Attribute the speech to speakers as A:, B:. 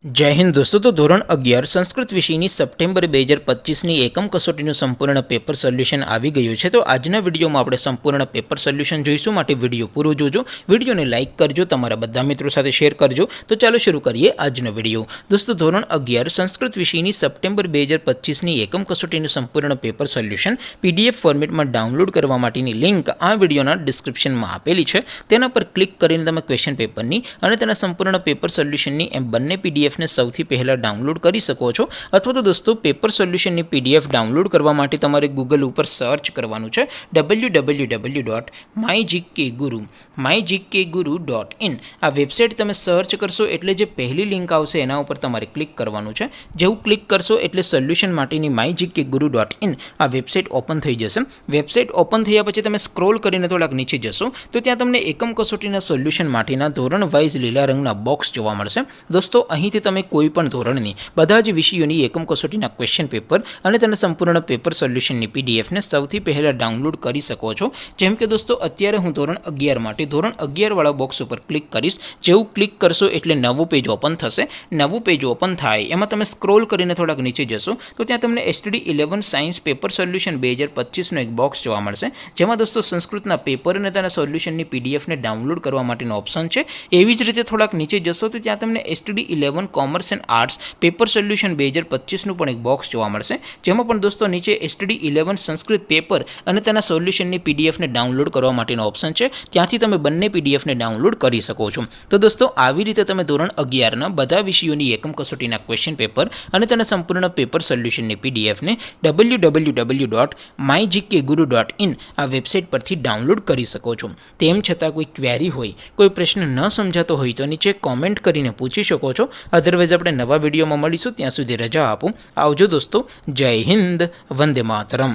A: जय हिंद दोस्तों। तो धोरण 11 संस्कृत विषयની સપ્ટેમ્બર 2025ની એકમ કસોટીનું સંપૂર્ણ પેપર સોલ્યુશન આવી ગયું છે। તો આજના વિડીયોમાં આપણે સંપૂર્ણ પેપર સોલ્યુશન જોઈશું, માટે વિડીયો પૂરો જોજો, વિડીયોને લાઇક કરજો, તમારા બધા મિત્રો સાથે શેર કરજો। તો ચાલો શરૂ કરીએ આજનો વિડીયો। દોસ્તો ધોરણ 11 સંસ્કૃત વિષયની સપ્ટેમ્બર 2025ની એકમ કસોટીનું સંપૂર્ણ પેપર સોલ્યુશન પીડીએફ ફોર્મેટમાં ડાઉનલોડ કરવા માટેની લિંક આ વિડીયોના ડિસ્ક્રિપ્શનમાં આપેલી છે। તેના પર ક્લિક કરીને તમે ક્વેશ્ચન પેપરની અને તેના સંપૂર્ણ પેપર સોલ્યુશનની એમ બંને પીડીએફ ने સૌથી પહેલા ડાઉનલોડ કરી શકો છો। અથવા તો દોસ્તો પેપર સોલ્યુશનની પીડીએફ ડાઉનલોડ કરવા માટે તમારે ગૂગલ ઉપર સર્ચ કરવાનું છે www.mygkguru.in। આ વેબસાઇટ તમે સર્ચ કરશો એટલે જે પહેલી લિંક આવશે એના ઉપર તમારે ક્લિક કરવાનું છે। જેવું ક્લિક કરશો એટલે સોલ્યુશન માટેની mygkguru.in આ વેબસાઇટ ઓપન થઈ જશે। વેબસાઇટ ઓપન થયા પછી તમે સ્ક્રોલ કરીને થોડાક નીચે જશો તો ત્યાં તમને એકમ કસોટીના સોલ્યુશન માટેના ધોરણ વાઇઝ લીલા રંગના બોક્સ જોવા મળશે। દોસ્તો અહીંથી તમે કોઈ પણ ધોરણની બધા જ વિષયોની એકમ કસોટીના ક્વેશ્ચન પેપર અને તેના સંપૂર્ણ પેપર સોલ્યુશનની પીડીએફને સૌથી પહેલા ડાઉનલોડ કરી શકો છો। જેમ કે દોસ્તો અત્યારે હું ધોરણ 11 માટે ધોરણ 11 વાળા બોક્સ ઉપર ક્લિક કરીશ। જેવું ક્લિક કરશો એટલે નવું પેજ ઓપન થશે। નવું પેજ ઓપન થાય એમાં તમે સ્ક્રોલ કરીને થોડાક નીચે જશો તો ત્યાં તમને એસટીડી 11 સાયન્સ પેપર સોલ્યુશન 2025નો એક બોક્સ જોવા મળશે, જેમાં દોસ્તો સંસ્કૃતના પેપર અને તેના સોલ્યુશનની પીડીએફને ડાઉનલોડ કરવા માટેનો ઓપ્શન છે। એવી જ રીતે થોડાક નીચે જશો તો ત્યાં તમને STD 11 commerce and arts paper solution 2025નું પણ એક બોક્સ જોવા મળશે, જેમાં પણ દોસ્તો નીચે એસટીડી 11 સંસ્કૃત પેપર અને તેના સોલ્યુશનની પીડીએફને ડાઉનલોડ કરવા માટેનો ઓપ્શન છે। ત્યાંથી તમે બંને પીડીએફને ડાઉનલોડ કરી શકો છો। તો દોસ્તો આવી રીતે તમે ધોરણ 11ના બધા વિષયોની એકમ કસોટીના ક્વેશ્ચન પેપર અને તેના સંપૂર્ણ પેપર સોલ્યુશનની પીડીએફને www.mygkguru.in આ વેબસાઇટ પરથી ડાઉનલોડ કરી શકો છો। તેમ છતાં કોઈ ક્વેરી હોય, કોઈ પ્રશ્ન ન સમજાતો હોય તો નીચે કોમેન્ટ કરીને પૂછી શકો છો। અધરવાઇઝ આપણે નવા વિડીયોમાં મળીશું, ત્યાં સુધી રજા આપો। આવજો દોસ્તો। જય હિન્દ, વંદે માતરમ।